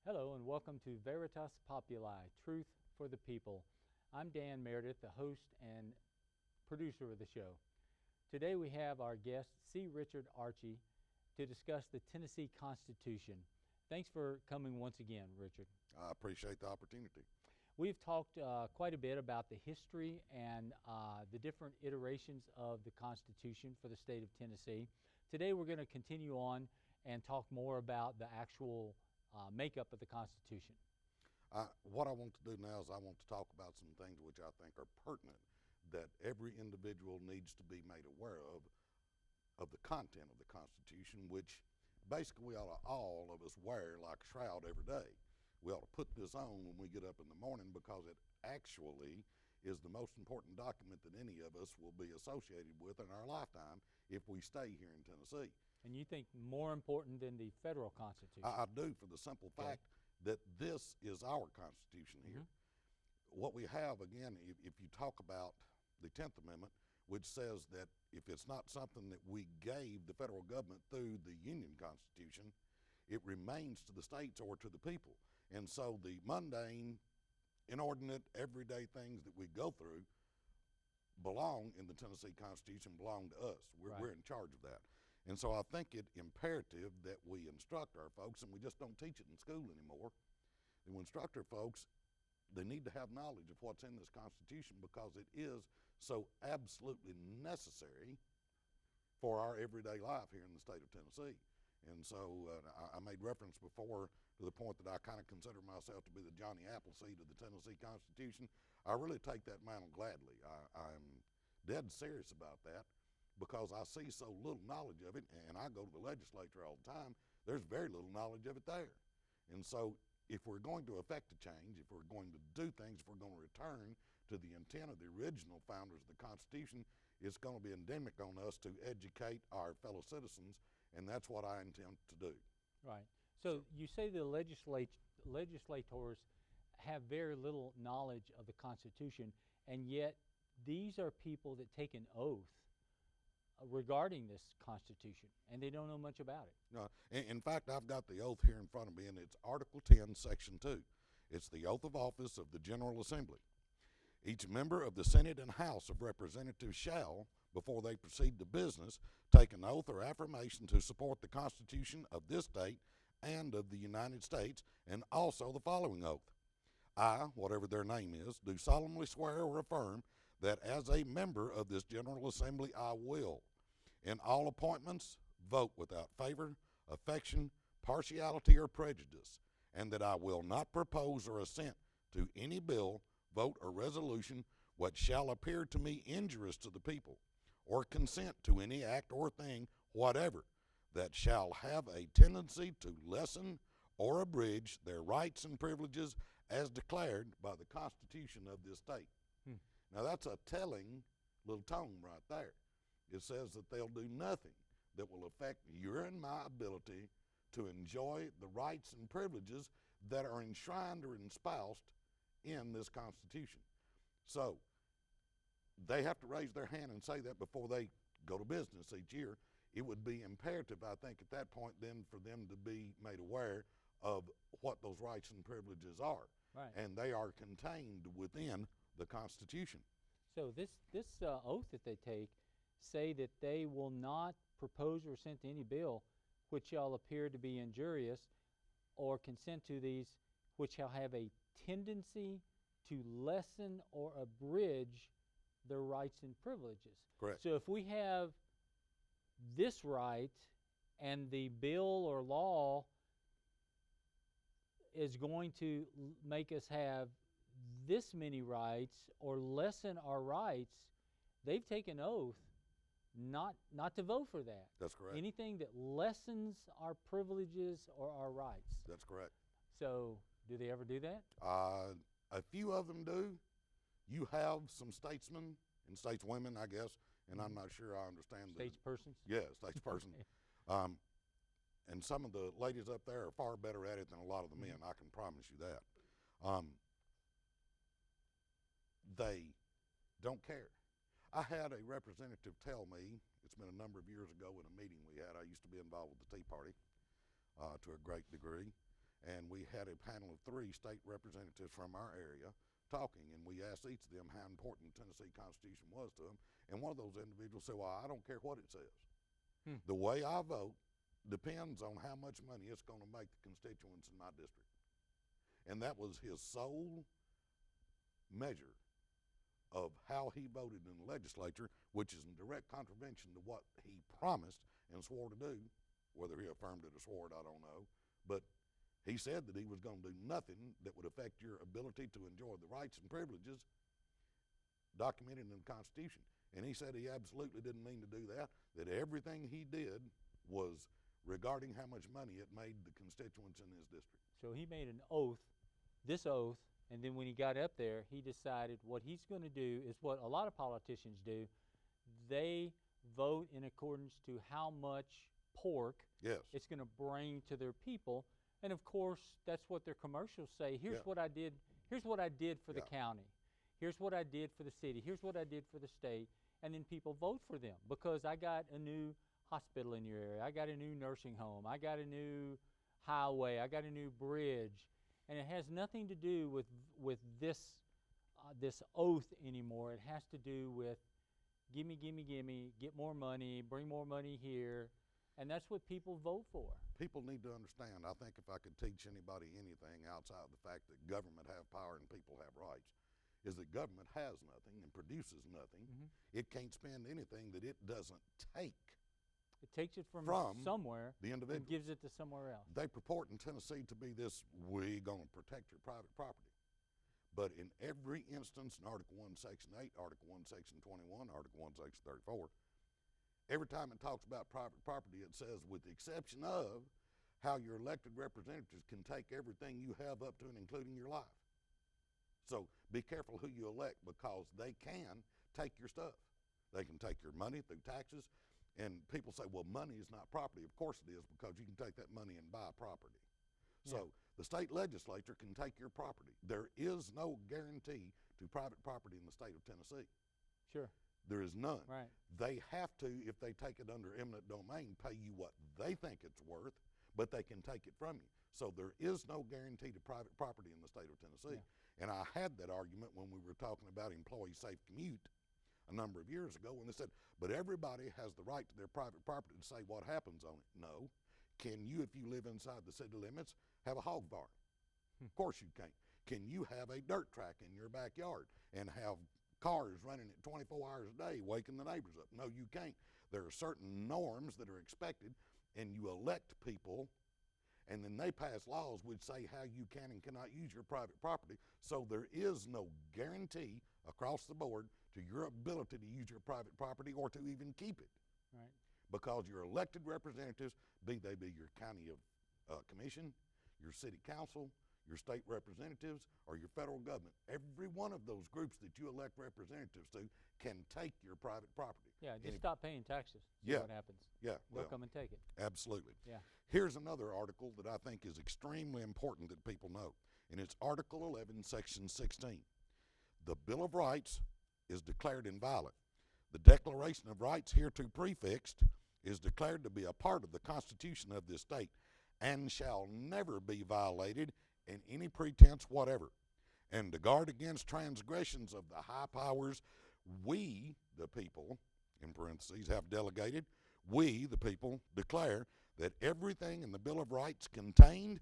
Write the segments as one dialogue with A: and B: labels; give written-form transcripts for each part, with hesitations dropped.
A: Hello and welcome to Veritas Populi, Truth for the People. I'm Dan Meredith, the host and producer of the show. Today we have our guest, C. Richard Archie, to discuss the Tennessee Constitution. Thanks for coming once again, Richard.
B: I appreciate the opportunity.
A: We've talked quite a bit about the history and the different iterations of the Constitution for the state of Tennessee. Today we're going to continue on and talk more about the actual makeup of the Constitution.
B: What I want to do now is I want to talk about some things which I think are pertinent that every individual needs to be made aware of the content of the Constitution, which basically we ought to all of us wear like a shroud every day. We ought to put this on when we get up in the morning because it actually is the most important document that any of us will be associated with in our lifetime if we stay here in Tennessee.
A: And you think more important than the federal Constitution?
B: I do, for the simple fact that this is our Constitution here. What we have, again, if you talk about the 10th Amendment, which says that if it's not something that we gave the federal government through the Union Constitution, it remains to the states or to the people. And so the mundane, inordinate, everyday things that we go through belong in the Tennessee Constitution, belong to us. We're in charge of that. And so I think it imperative that we instruct our folks, and we just don't teach it in school anymore. And we instruct our folks, they need to have knowledge of what's in this Constitution because it is so absolutely necessary for our everyday life here in the state of Tennessee. And so I made reference before to the point that I kind of consider myself to be the Johnny Appleseed of the Tennessee Constitution. I really take that mantle gladly. I'm dead serious about that because I see so little knowledge of it, and I go to the legislature all the time. There's very little knowledge of it there. And so if we're going to effect a change, if we're going to do things, if we're going to return to the intent of the original founders of the Constitution, it's going to be endemic on us to educate our fellow citizens, and that's what I intend to do.
A: Right. So you say the legislators have very little knowledge of the Constitution, and yet these are people that take an oath regarding this Constitution, and they don't know much about it.
B: No, in fact, I've got the oath here in front of me, and it's Article 10, Section 2. It's the oath of office of the General Assembly. Each member of the Senate and House of Representatives shall, before they proceed to business, take an oath or affirmation to support the Constitution of this state and of the United States, and also the following oath. I, whatever their name is, do solemnly swear or affirm that as a member of this General Assembly I will, in all appointments, vote without favor, affection, partiality, or prejudice, and that I will not propose or assent to any bill, vote, or resolution which shall appear to me injurious to the people, or consent to any act or thing whatever that shall have a tendency to lessen or abridge their rights and privileges as declared by the Constitution of this state. Now that's a telling little tome right there. It says that they'll do nothing that will affect your and my ability to enjoy the rights and privileges that are enshrined or espoused in this Constitution. So they have to raise their hand and say that before they go to business each year. It would be imperative, I think, at that point then for them to be made aware of what those rights and privileges are.
A: Right.
B: And they are contained within the Constitution.
A: So this oath that they take say that they will not propose or assent to any bill which shall appear to be injurious or consent to these which shall have a tendency to lessen or abridge their rights and privileges.
B: Correct.
A: So if we have this right and the bill or law is going to make us have this many rights or lessen our rights, they've taken oath not to vote for that.
B: That's correct.
A: Anything that lessens our privileges or our rights.
B: That's correct.
A: So do they ever do that?
B: A few of them do. You have some statesmen and stateswomen, I guess, and I'm not sure I understand
A: Statespersons?
B: Yeah, statesperson. And some of the ladies up there are far better at it than a lot of the men, I can promise you that. They don't care. I had a representative tell me, it's been a number of years ago in a meeting we had, I used to be involved with the Tea Party to a great degree, and we had a panel of 3 state representatives from our area talking, and we asked each of them how important the Tennessee Constitution was to them, and one of those individuals said, well, I don't care what it says. The way I vote depends on how much money it's going to make the constituents in my district. And that was his sole measure of how he voted in the legislature, which is in direct contravention to what he promised and swore to do. Whether he affirmed it or swore it, I don't know. But he said that he was going to do nothing that would affect your ability to enjoy the rights and privileges documented in the Constitution. And he said he absolutely didn't mean to do that, that everything he did was regarding how much money it made the constituents in his district.
A: So he made an oath, this oath, and then when he got up there, he decided what he's going to do is what a lot of politicians do. They vote in accordance to how much pork it's going to bring to their people. And of course, that's what their commercials say. Here's what I did. Here's what I did for the county. Here's what I did for the city. Here's what I did for the state. And then people vote for them because I got a new hospital in your area. I got a new nursing home. I got a new highway. I got a new bridge. And it has nothing to do with this oath anymore. It has to do with gimme, gimme, gimme, get more money, bring more money here. And that's what people vote for.
B: People need to understand, I think if I could teach anybody anything outside of the fact that government have power and people have rights, is that government has nothing and produces nothing. It can't spend anything that it doesn't take.
A: It takes it from somewhere
B: the individual
A: and gives it to somewhere else.
B: They purport in Tennessee to be this, we going to protect your private property. But in every instance, in Article 1, Section 8, Article 1, Section 21, Article 1, Section 34, every time it talks about private property, it says, with the exception of how your elected representatives can take everything you have up to and including your life. So be careful who you elect because they can take your stuff. They can take your money through taxes. And people say, well, money is not property. Of course it is, because you can take that money and buy property. So the state legislature can take your property. There is no guarantee to private property in the state of Tennessee.
A: Sure.
B: There is none.
A: Right.
B: They have to, if they take it under eminent domain, pay you what they think it's worth, but they can take it from you. So there is no guarantee to private property in the state of Tennessee. And I had that argument when we were talking about employee safe commute a number of years ago when they said, but everybody has the right to their private property to say what happens on it. No. Can you, if you live inside the city limits, have a hog farm? Of course you can't. Can you have a dirt track in your backyard and have cars running at 24 hours a day waking the neighbors up? No, you can't. There are certain norms that are expected, and you elect people, and then they pass laws which say how you can and cannot use your private property. So there is no guarantee across the board to your ability to use your private property or to even keep it.
A: Right.
B: Because your elected representatives, be they be your county commission, your city council, your state representatives, or your federal government, every one of those groups that you elect representatives to can take your private property.
A: Yeah, just stop paying taxes. See what happens.
B: Yeah.
A: They'll come and take it.
B: Absolutely.
A: Yeah.
B: Here's another article that I think is extremely important that people know, and it's Article 11, Section 16. The Bill of Rights is declared inviolate. The Declaration of Rights hereto prefixed is declared to be a part of the Constitution of this state and shall never be violated in any pretense whatever. And to guard against transgressions of the high powers we, the people, in parentheses, have delegated, we, the people, declare that everything in the Bill of Rights contained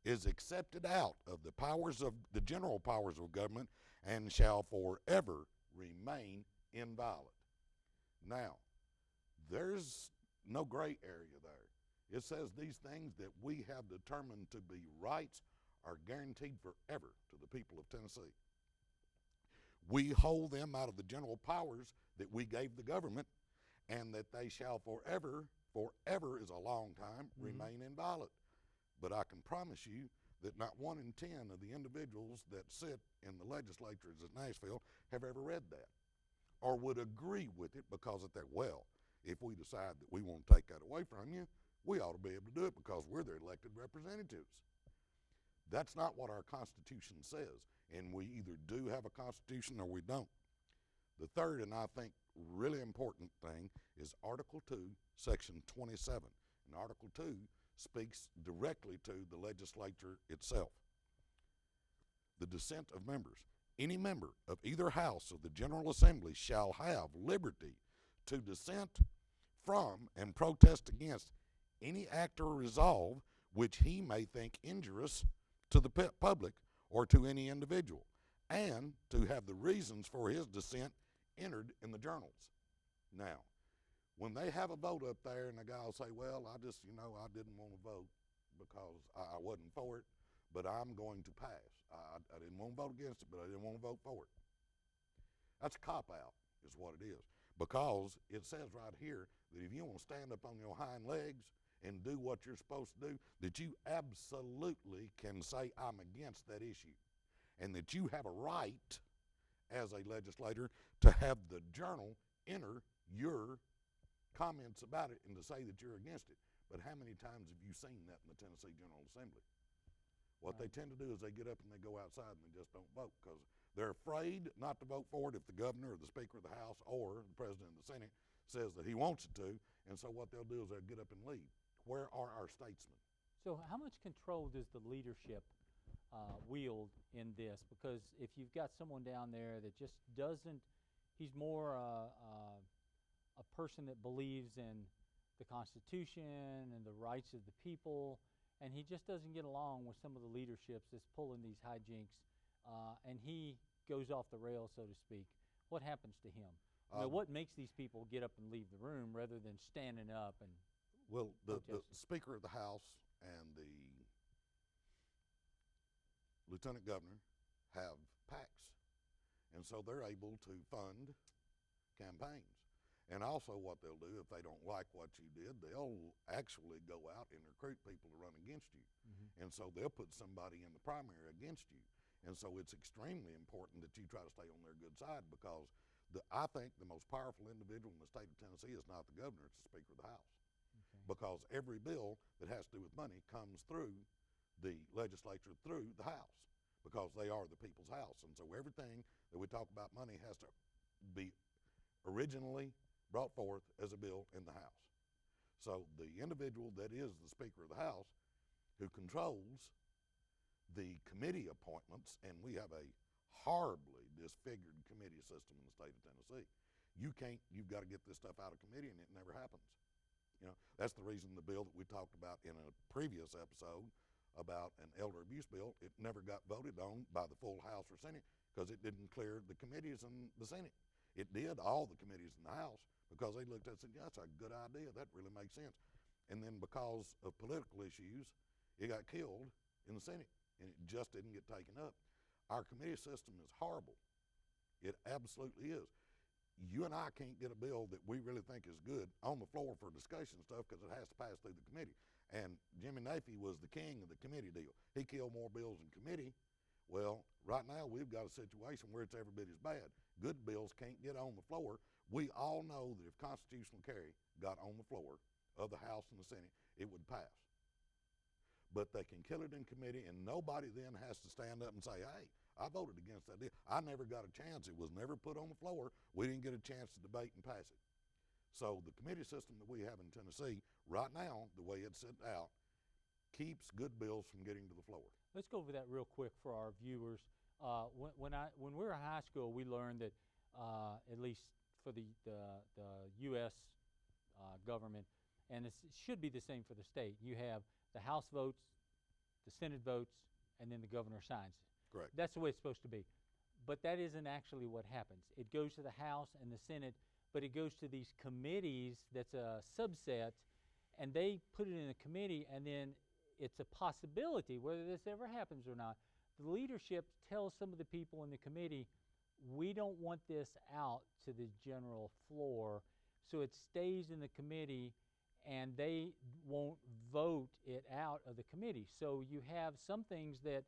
B: is accepted out of the powers of the general powers of government and shall forever remain inviolate. Now, there's no gray area there. It says these things that we have determined to be rights are guaranteed forever to the people of Tennessee. We hold them out of the general powers that we gave the government, and that they shall forever is a long time, remain inviolate. But I can promise you that not 1 in 10 of the individuals that sit in the legislatures at Nashville have ever read that or would agree with it, because of that, well, if we decide that we want to take that away from you, we ought to be able to do it because we're their elected representatives. That's not what our Constitution says, and we either do have a Constitution or we don't. The third, and I think really important thing, is Article 2, Section 27. And Article 2 speaks directly to the legislature itself. The dissent of members. Any member of either house of the General Assembly shall have liberty to dissent from and protest against any act or resolve which he may think injurious to the public or to any individual, and to have the reasons for his dissent entered in the journals. Now, when they have a vote up there and the guy will say, well, I just, I didn't want to vote because I wasn't for it, but I'm going to pass. I didn't want to vote against it, but I didn't want to vote for it. That's a cop-out is what it is, because it says right here that if you want to stand up on your hind legs and do what you're supposed to do, that you absolutely can say, I'm against that issue, and that you have a right as a legislator to have the journal enter your comments about it and to say that you're against it. But how many times have you seen that in the Tennessee General Assembly? What they tend to do is they get up and they go outside and they just don't vote because they're afraid not to vote for it if the governor or the Speaker of the House or the President of the Senate says that he wants it to, and so what they'll do is they'll get up and leave. Where are our statesmen?
A: So how much control does the leadership wield in this? Because if you've got someone down there that just doesn't, he's more a person that believes in the Constitution and the rights of the people, and he just doesn't get along with some of the leaderships that's pulling these hijinks, and he goes off the rails, so to speak. What happens to him? What makes these people get up and leave the room rather than standing up and
B: Well, the Speaker of the House and the Lieutenant Governor have PACs, and so they're able to fund campaigns. And also what they'll do, if they don't like what you did, they'll actually go out and recruit people to run against you. And so they'll put somebody in the primary against you. And so it's extremely important that you try to stay on their good side, because I think the most powerful individual in the state of Tennessee is not the governor, it's the Speaker of the House. Because every bill that has to do with money comes through the legislature, through the House, because they are the people's house. And so everything that we talk about money has to be originally brought forth as a bill in the House. So the individual that is the Speaker of the House, who controls the committee appointments, and we have a horribly disfigured committee system in the state of Tennessee. You've got to get this stuff out of committee, and it never happens. That's the reason the bill that we talked about in a previous episode about an elder abuse bill, it never got voted on by the full House or Senate because it didn't clear the committees in the Senate. It did all the committees in the House because they looked at it and said, yeah, that's a good idea. That really makes sense. And then because of political issues, it got killed in the Senate, and it just didn't get taken up. Our committee system is horrible. It absolutely is. You and I can't get a bill that we really think is good on the floor for discussion stuff because it has to pass through the committee. And Jimmy Nafee was the king of the committee deal. He killed more bills in committee. Well, right now we've got a situation where it's every bit as bad. Good bills can't get on the floor. We all know that if constitutional carry got on the floor of the House and the Senate, it would pass. But they can kill it in committee, and nobody then has to stand up and say, hey, I voted against that deal. I never got a chance. It was never put on the floor. We didn't get a chance to debate and pass it. So the committee system that we have in Tennessee right now, the way it's set out, keeps good bills from getting to the floor.
A: Let's go over that real quick for our viewers. When we were in high school, we learned that at least for the U.S. Government, and it should be the same for the state, you have the House votes, the Senate votes, and then the governor signs it.
B: Correct.
A: That's the way it's supposed to be. But that isn't actually what happens. It goes to the House and the Senate, but it goes to these committees that's a subset, and they put it in a committee, and then it's a possibility, whether this ever happens or not, the leadership tells some of the people in the committee, we don't want this out to the general floor, so it stays in the committee, and they won't vote it out of the committee. So you have some things that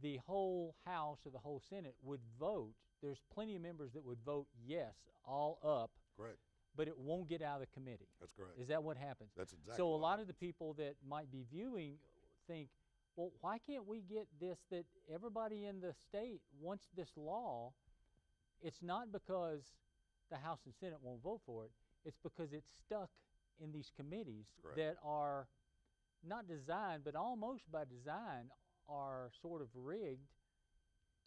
A: the whole House or the whole Senate would vote. There's plenty of members that would vote yes, all up.
B: Correct.
A: But it won't get out of the committee.
B: That's correct.
A: Is that what happens?
B: That's exactly.
A: So a lot of the people that might be viewing think, well, why can't we get this, that everybody in the state wants this law? It's not because the House and Senate won't vote for it. It's because it's stuck in these committees
B: Correct.
A: that are not designed, but almost by design, are sort of rigged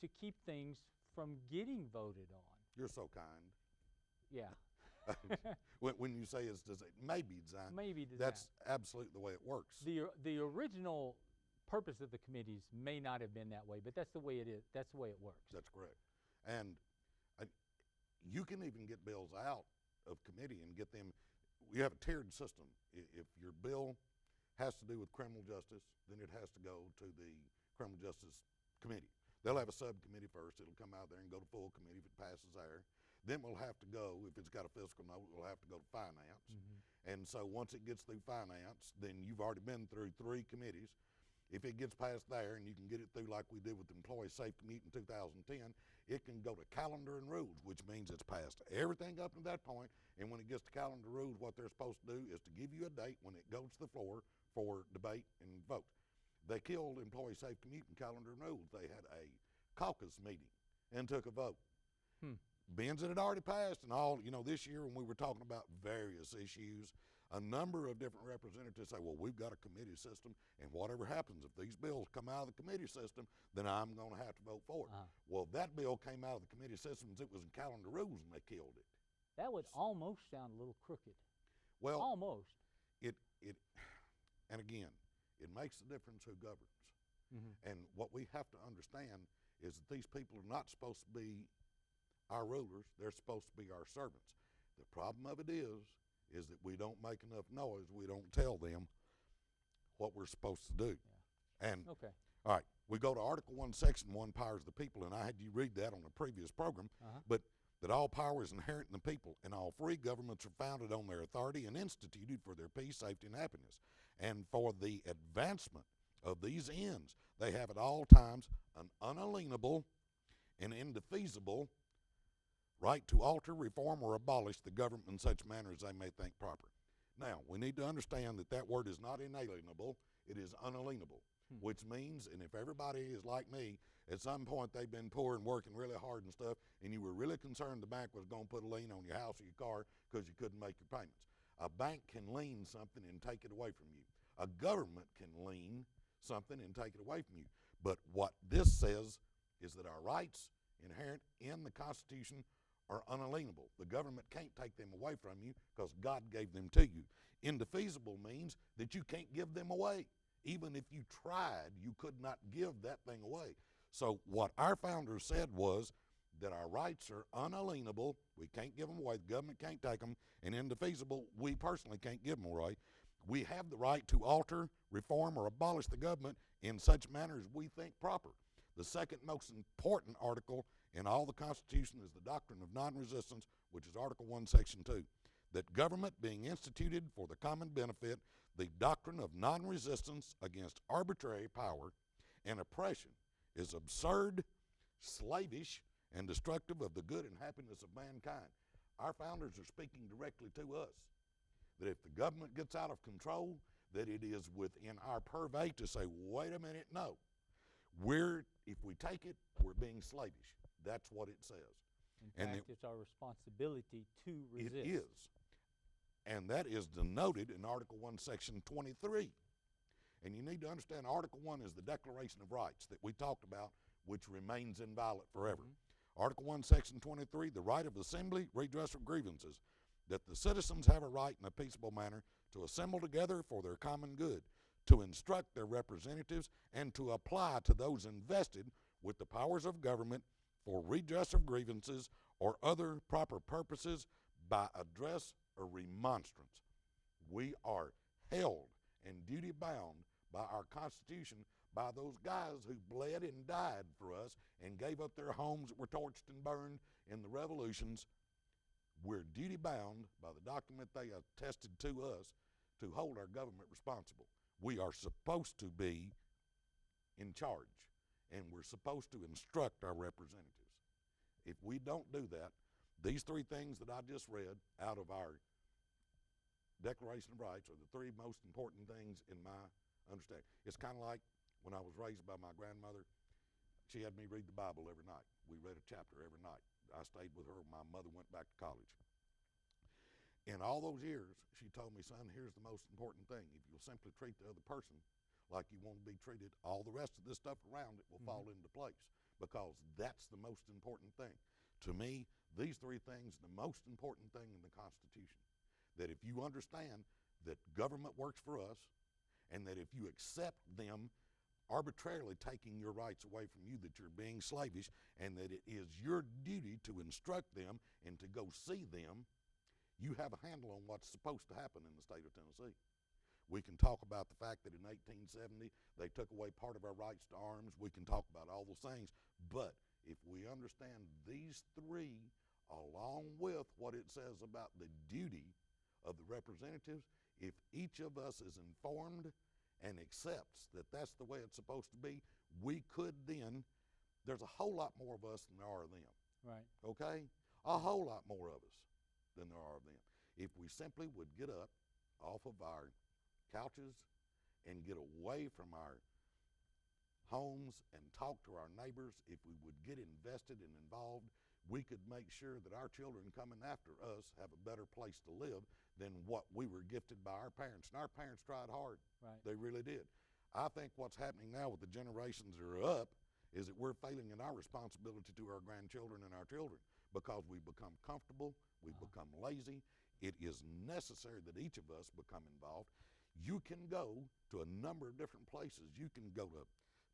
A: to keep things from getting voted on.
B: You're so kind.
A: Yeah.
B: When you say it may be designed,
A: Maybe designed.
B: that's absolutely the way it works.
A: The original purpose of the committees may not have been that way, but that's the way it is. That's the way it works.
B: That's correct. And you can even get bills out of committee and get them. You have a tiered system. If your bill has to do with criminal justice, then it has to go to the criminal justice committee. They'll have a subcommittee first. It'll come out there and go to full committee if it passes there. Then we'll have to go, if it's got a fiscal note, we'll have to go to finance. And so once it gets through finance, then you've already been through 3 committees. If it gets past there and you can get it through like we did with Employee Safe Commute in 2010, it can go to calendar and rules, which means it's passed everything up to that point. And when it gets to calendar rules, what they're supposed to do is to give you a date when it goes to the floor for debate and vote. They killed Employee Safe Commute and calendar and rules. They had a caucus meeting and took a vote. Ben's had already passed, and all, this year when we were talking about various issues, a number of different representatives say, well, we've got a committee system, and whatever happens, if these bills come out of the committee system, then I'm going to have to vote for it. Well, that bill came out of the committee systems. It was in calendar rules, and they killed it.
A: That would almost sound a little crooked.
B: Well,
A: almost.
B: And again, it makes a difference who governs. And what we have to understand is that these people are not supposed to be our rulers. They're supposed to be our servants. The problem of it is that we don't make enough noise. We don't tell them what we're supposed to do. And
A: Okay.
B: all right, we go to Article 1, Section 1, powers of the people, and I had you read that on a previous program, but that all power is inherent in the people, and all free governments are founded on their authority and instituted for their peace, safety, and happiness. And for the advancement of these ends, they have at all times an unalienable and indefeasible right to alter, reform, or abolish the government in such manner as they may think proper. Now, we need to understand that that word is not inalienable, it is unalienable, which means, and if everybody is like me, at some point they've been poor and working really hard and stuff, and you were really concerned the bank was going to put a lien on your house or your car because you couldn't make your payments. A bank can lien something and take it away from you. A government can lien something and take it away from you. But what this says is that our rights inherent in the Constitution are unalienable. The government can't take them away from you because God gave them to you. Indefeasible means that you can't give them away. Even if you tried, you could not give that thing away. So what our founders said was that our rights are unalienable. We can't give them away. The government can't take them. And indefeasible, we personally can't give them away. We have the right to alter, reform, or abolish the government in such manner as we think proper. The second most important article in all the Constitution is the doctrine of non-resistance, which is Article 1, Section 2. That government being instituted for the common benefit, the doctrine of non-resistance against arbitrary power and oppression is absurd, slavish, and destructive of the good and happiness of mankind. Our founders are speaking directly to us. That if the government gets out of control, that it is within our purvey to say, wait a minute, no. If we take it, we're being slavish. That's what it says.
A: In fact, it's our responsibility to resist.
B: It is. And that is denoted in Article 1, Section 23. And you need to understand Article 1 is the Declaration of Rights that we talked about, which remains inviolate forever. Article 1, Section 23, the right of assembly, redress of grievances, that the citizens have a right in a peaceable manner to assemble together for their common good, to instruct their representatives, and to apply to those invested with the powers of government for redress of grievances or other proper purposes by address or remonstrance. We are held and duty bound by our Constitution, by those guys who bled and died for us and gave up their homes that were torched and burned in the revolutions. We're duty bound by the document they attested to us to hold our government responsible. We are supposed to be in charge, and we're supposed to instruct our representatives. If we don't do that, these three things that I just read out of our Declaration of Rights are the three most important things in my understanding. It's kind of like when I was raised by my grandmother. She had me read the Bible every night. We read a chapter every night. I stayed with her. My mother went back to college. And in all those years, she told me, son, here's the most important thing. If you'll simply treat the other person like you want to be treated, all the rest of this stuff around it will fall into place, because that's the most important thing. To me, these three things, the most important thing in the Constitution, that if you understand that government works for us, and that if you accept them arbitrarily taking your rights away from you, that you're being slavish, and that it is your duty to instruct them and to go see them, you have a handle on what's supposed to happen in the state of Tennessee. We can talk about the fact that in 1870 they took away part of our rights to arms. We can talk about all those things, but if we understand these three along with what it says about the duty of the representatives, if each of us is informed and accepts that that's the way it's supposed to be, we could then, there's a whole lot more of us than there are of them.
A: Right.
B: Okay? A whole lot more of us than there are of them. If we simply would get up off of our couches and get away from our homes and talk to our neighbors, if we would get invested and involved, we could make sure that our children coming after us have a better place to live than what we were gifted by our parents. And our parents tried hard.
A: Right.
B: They really did. I think what's happening now with the generations that are up is that we're failing in our responsibility to our grandchildren and our children, because we've become comfortable, we've become lazy. It is necessary that each of us become involved. You can go to a number of different places. You can go to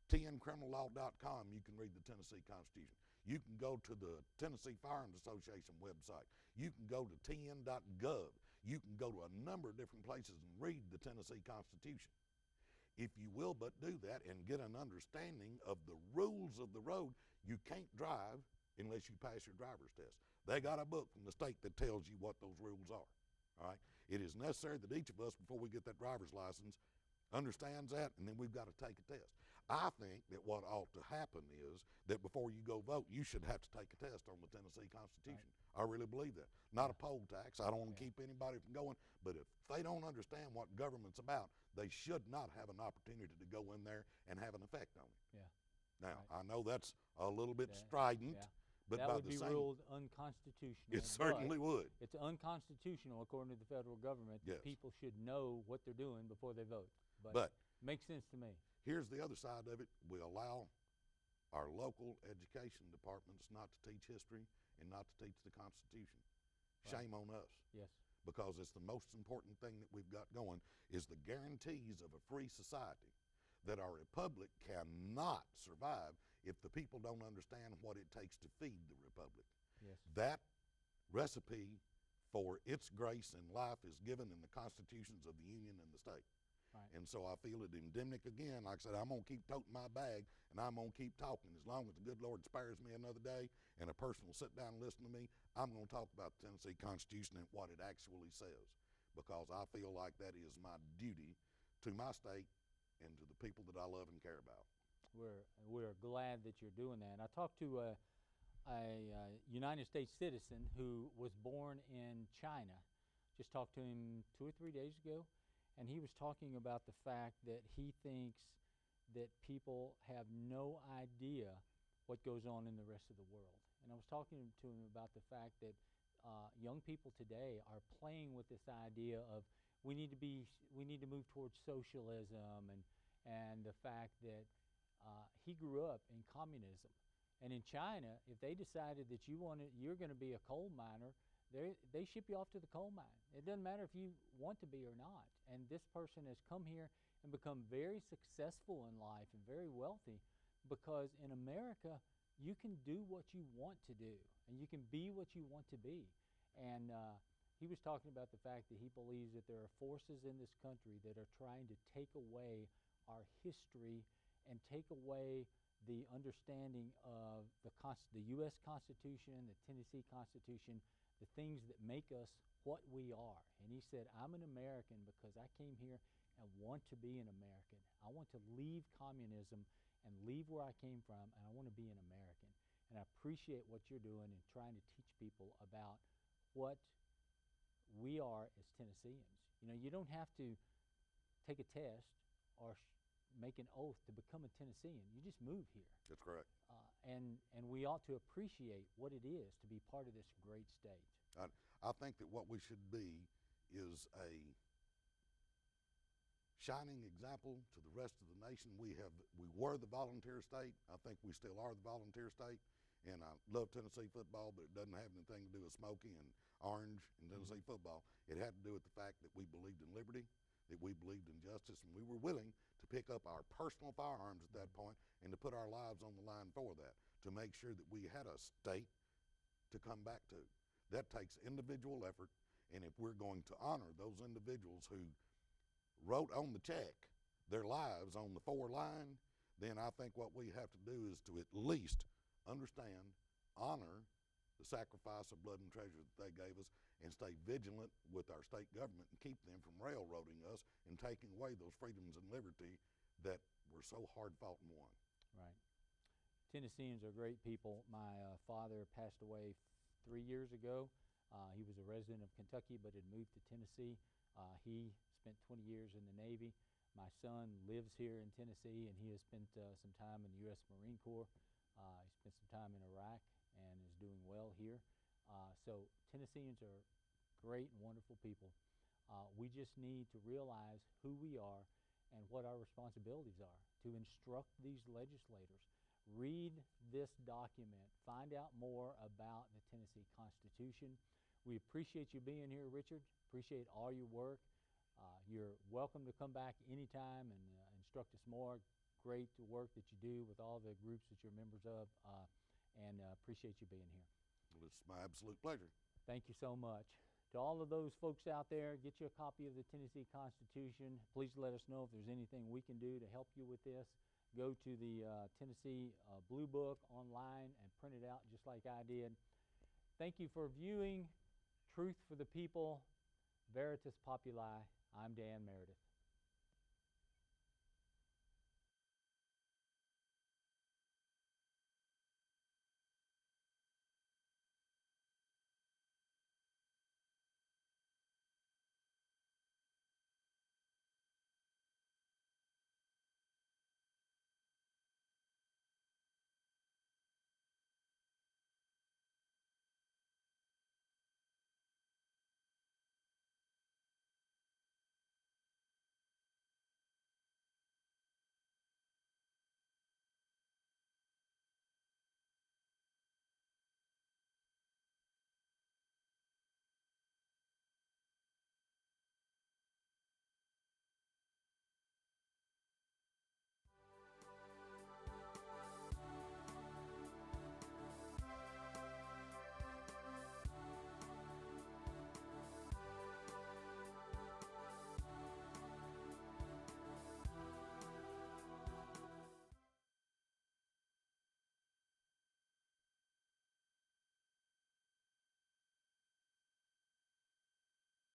B: TNCriminalLaw.com. You can read the Tennessee Constitution. You can go to the Tennessee Firearms Association website. You can go to tn.gov. You can go to a number of different places and read the Tennessee Constitution. If you will but do that and get an understanding of the rules of the road, you can't drive unless you pass your driver's test. They got a book from the state that tells you what those rules are. All right? It is necessary that each of us, before we get that driver's license, understands that, and then we've got to take a test. I think that what ought to happen is that before you go vote, you should have to take a test on the Tennessee Constitution. Right. I really believe that. Not a poll tax. I don't want to keep anybody from going, but if they don't understand what government's about, they should not have an opportunity to go in there and have an effect on it.
A: Yeah.
B: Now, I know that's a little bit strident, but
A: that
B: by
A: would
B: the
A: be
B: same,
A: ruled unconstitutional.
B: it certainly would.
A: It's unconstitutional according to the federal government.
B: Yes.
A: People should know what they're doing before they vote.
B: But
A: makes sense to me.
B: Here's the other side of it. We allow our local education departments not to teach history and not to teach the Constitution.
A: Right.
B: Shame on us.
A: Yes.
B: Because it's the most important thing that we've got going is the guarantees of a free society, that our republic cannot survive if the people don't understand what it takes to feed the republic.
A: Yes.
B: That recipe for its grace and life is given in the constitutions of the Union and the state.
A: Right.
B: And so I feel it endemic again. Like I said, I'm going to keep toting my bag, and I'm going to keep talking. As long as the good Lord spares me another day and a person will sit down and listen to me, I'm going to talk about the Tennessee Constitution and what it actually says, because I feel like that is my duty to my state and to the people that I love and care about.
A: We're glad that you're doing that. And I talked to a United States citizen who was born in China. Just talked to him 2 or 3 days ago. And he was talking about the fact that he thinks that people have no idea what goes on in the rest of the world. And I was talking to him about the fact that young people today are playing with this idea of we need to move towards socialism, and the fact that he grew up in communism. And in China, if they decided that you're going to be a coal miner, they ship you off to the coal mine. It doesn't matter if you want to be or not. And this person has come here and become very successful in life and very wealthy, because in America, you can do what you want to do, and you can be what you want to be. And he was talking about the fact that he believes that there are forces in this country that are trying to take away our history and take away the understanding of the U.S. Constitution, the Tennessee Constitution, the things that make us what we are. And he said, I'm an American because I came here and want to be an American. I want to leave communism and leave where I came from, and I want to be an American. And I appreciate what you're doing in trying to teach people about what we are as Tennesseans. You know, you don't have to take a test or make an oath to become a Tennessean. You just move here.
B: That's correct.
A: And we ought to appreciate what it is to be part of this great state.
B: I think that what we should be is a shining example to the rest of the nation. We were the volunteer state. I think we still are the volunteer state. And I love Tennessee football, but it doesn't have anything to do with Smoky and Orange and Tennessee football. It had to do with the fact that we believed in liberty, that we believed in justice, and we were willing to pick up our personal firearms at that point and to put our lives on the line for that, to make sure that we had a state to come back to. That takes individual effort, and if we're going to honor those individuals who wrote on the check their lives on the 4 line, then I think what we have to do is to at least understand, honor the sacrifice of blood and treasure that they gave us, and stay vigilant with our state government and keep them from railroading us and taking away those freedoms and liberty that were so hard fought and won.
A: Right. Tennesseans are great people. My father passed away 3 years ago. He was a resident of Kentucky but had moved to Tennessee. He spent 20 years in the Navy. My son lives here in Tennessee, and he has spent some time in the U.S. Marine Corps. He spent some time in Iraq and is doing well here. So Tennesseans are great and wonderful people. We just need to realize who we are and what our responsibilities are to instruct these legislators. Read this document. Find out more about the Tennessee Constitution. We appreciate you being here, Richard. Appreciate all your work. You're welcome to come back anytime and instruct us more. Great work that you do with all the groups that you're members of, and appreciate you being here.
B: Well, it's my absolute pleasure.
A: Thank you so much. To all of those folks out there, get you a copy of the Tennessee Constitution. Please let us know if there's anything we can do to help you with this. Go to the Tennessee Blue Book online and print it out just like I did. Thank you for viewing Truth for the People, Veritas Populi. I'm Dan Meredith.